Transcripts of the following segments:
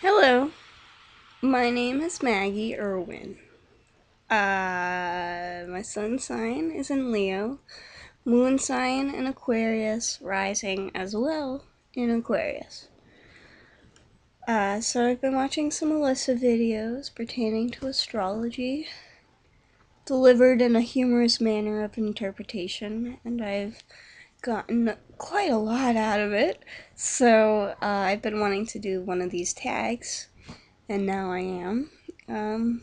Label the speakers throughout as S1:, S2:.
S1: Hello, my name is Maggie Irwin. My sun sign is in Leo, moon sign in Aquarius, rising as well in Aquarius. So I've been watching some Alyssa videos pertaining to astrology, delivered in a humorous manner of interpretation, and I've gotten quite a lot out of it. So I've been wanting to do one of these tags, and now I am. Um,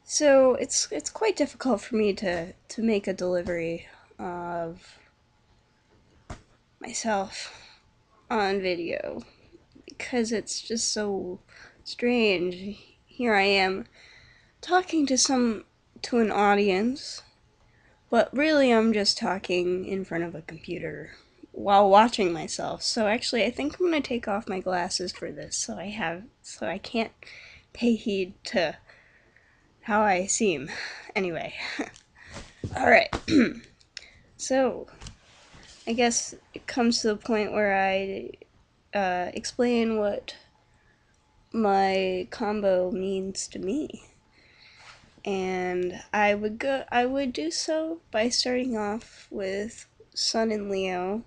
S1: So it's quite difficult for me to make a delivery of myself on video because it's just so strange. Here I am talking to an audience, but really I'm just talking in front of a computer while watching myself. So actually I think I'm going to take off my glasses for this so I can't pay heed to how I seem. Anyway, all right. So, I guess it comes to the point where I explain what my combo means to me. And I would do so by starting off with Sun in Leo,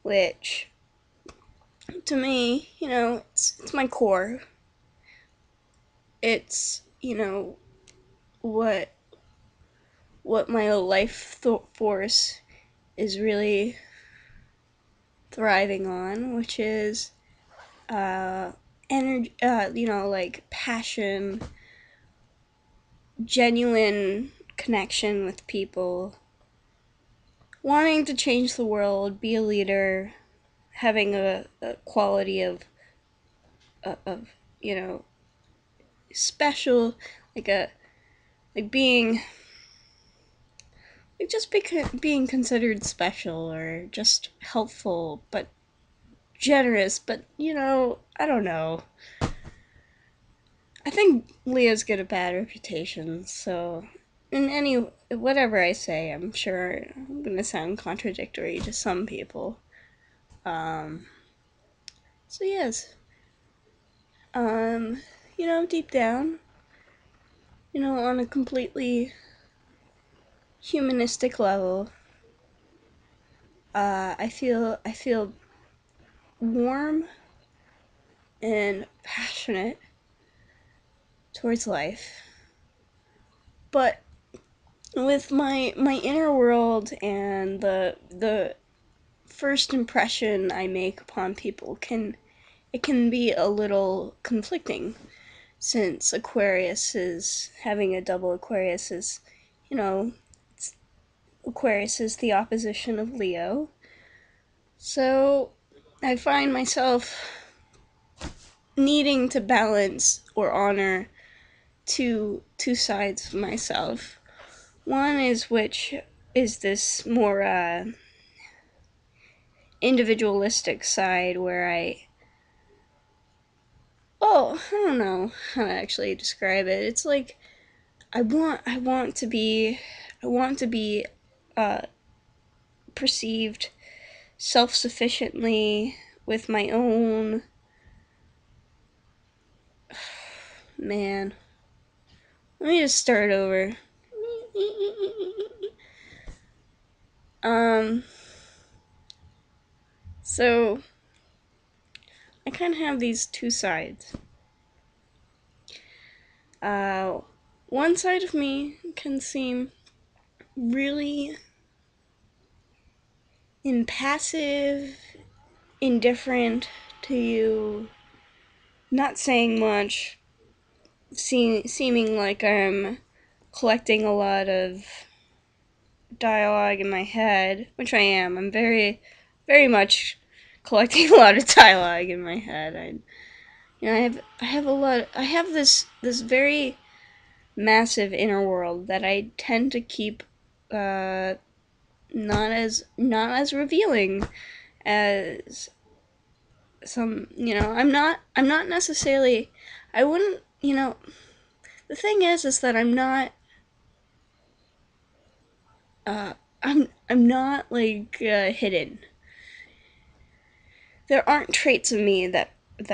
S1: which to me, it's my core. It's, what what my life force is really thriving on, which is energy, like passion, genuine connection with people, wanting to change the world, be a leader, having a quality of special, like a like being like just being considered special or just helpful, but generous. But I don't know. I think Leos get a bad reputation, so in any whatever I say, I'm sure I'm gonna sound contradictory to some people. Um, so yes, um, deep down, on a completely humanistic level, I feel warm and passionate towards life, but with my inner world and the first impression I make upon people can be a little conflicting, since Aquarius is having a double Aquarius is, you know, Aquarius is the opposition of Leo. So I find myself needing to balance or honor two sides of myself. One is which is this more individualistic side where I don't know how to actually describe it. It's like I want to be uh, perceived self-sufficiently with my own man. Let me just start over. Um, so I kind of have these two sides. Uh, One side of me can seem really impassive, indifferent to you, not saying much, seeming like I'm collecting a lot of dialogue in my head, which I am. I'm very much collecting a lot of dialogue in my head. I have a lot. I have this very massive inner world that I tend to keep uh, not as revealing as some. I'm not necessarily. I wouldn't. The thing is that I'm not. I'm not like hidden. there aren't traits of me that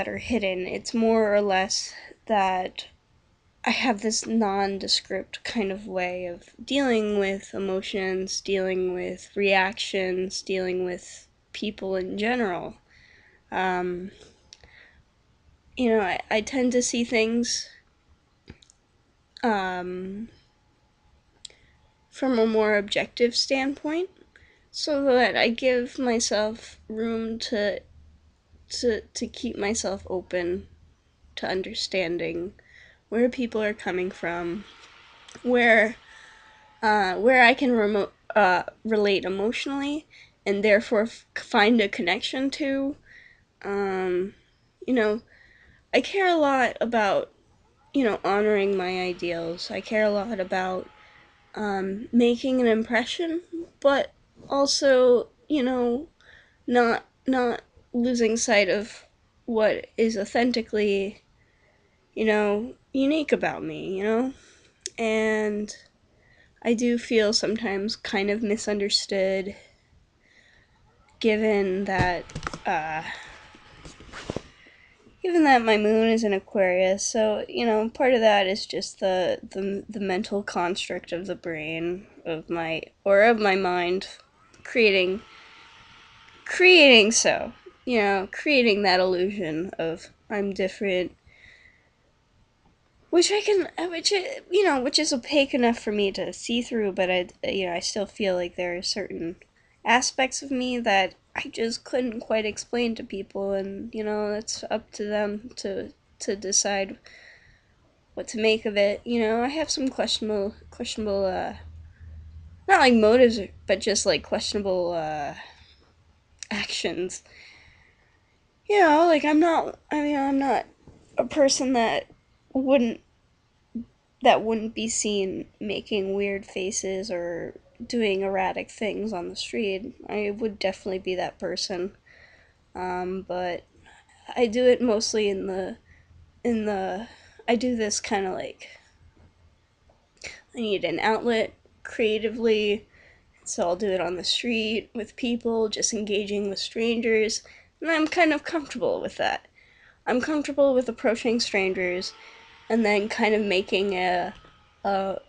S1: are hidden. It's more or less that I have this nondescript kind of way of dealing with emotions, dealing with reactions, dealing with people in general. Um, I tend to see things um, from a more objective standpoint, so that I give myself room to keep myself open to understanding where people are coming from, where I can relate emotionally, and therefore find a connection to. Um, you know, I care a lot about honoring my ideals. I care a lot about making an impression, but also not losing sight of what is authentically unique about me. And I do feel sometimes kind of misunderstood, given that uh, given that my moon is in Aquarius. So part of that is just the mental construct of the brain of my mind, creating creating that illusion of I'm different, which is opaque enough for me to see through, but I still feel like there are certain aspects of me that I just couldn't quite explain to people, and it's up to them to decide what to make of it. I have some questionable not like motives, but just like questionable actions. Like I'm not a person wouldn't wouldn't be seen making weird faces or doing erratic things on the street. I would definitely be that person. But I do it mostly in the I do this kind of like I need an outlet creatively, so I'll do it on the street with people, just engaging with strangers, and I'm kind of comfortable with that. I'm comfortable with approaching strangers and then kind of making a a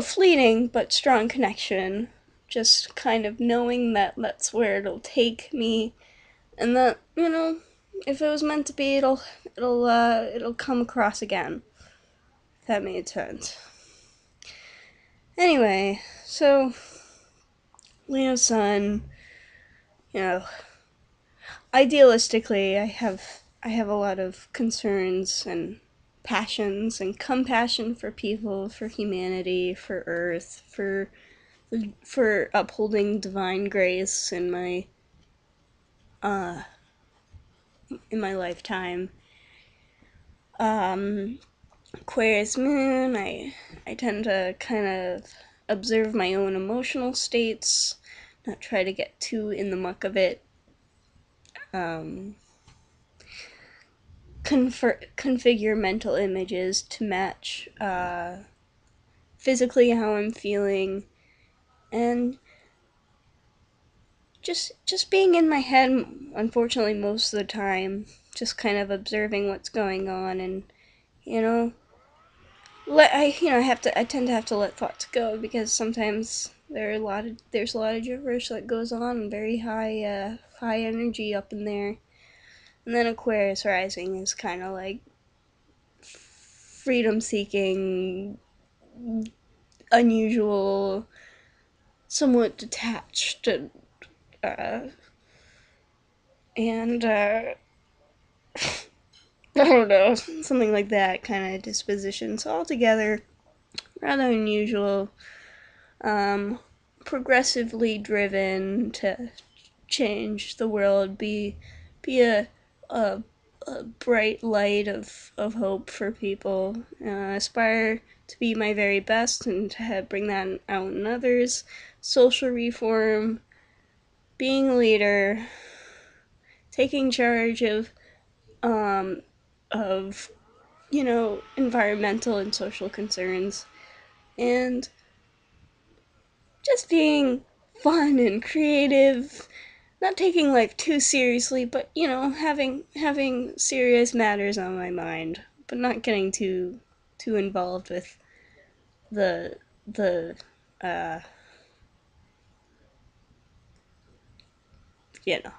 S1: fleeting but strong connection, just kind of knowing that that's where it'll take me, and that if it was meant to be, it'll come across again. If that made sense. Anyway, so Leo Sun, you know, idealistically, I have a lot of concerns and passions and compassion for people, for humanity, for Earth, for upholding divine grace uh in my lifetime. Um, Aquarius moon, I tend to kind of observe my own emotional states, not try to get too in the muck of it. Um, configure mental images to match physically how I'm feeling, and just being in my head, unfortunately, most of the time, just kind of observing what's going on, and you know I tend to have to let thoughts go, because sometimes there's a lot of gibberish that goes on, very high energy up in there. And then Aquarius rising is kind of like freedom seeking, unusual, somewhat detached, uh, and I don't know, something like that kind of disposition. So altogether, rather unusual, um, progressively driven to change the world, be a, a bright light of hope for people, aspire to be my very best and to bring that out in others, social reform, being a leader, taking charge um, of environmental and social concerns, and just being fun and creative, not taking life too seriously, but having serious matters on my mind, but not getting too involved with the uh you know.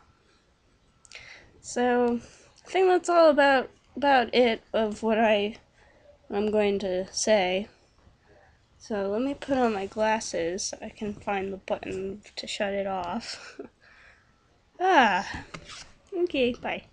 S1: So I think that's all about it of what I'm going to say. So let me put on my glasses so I can find the button to shut it off. Okay, bye.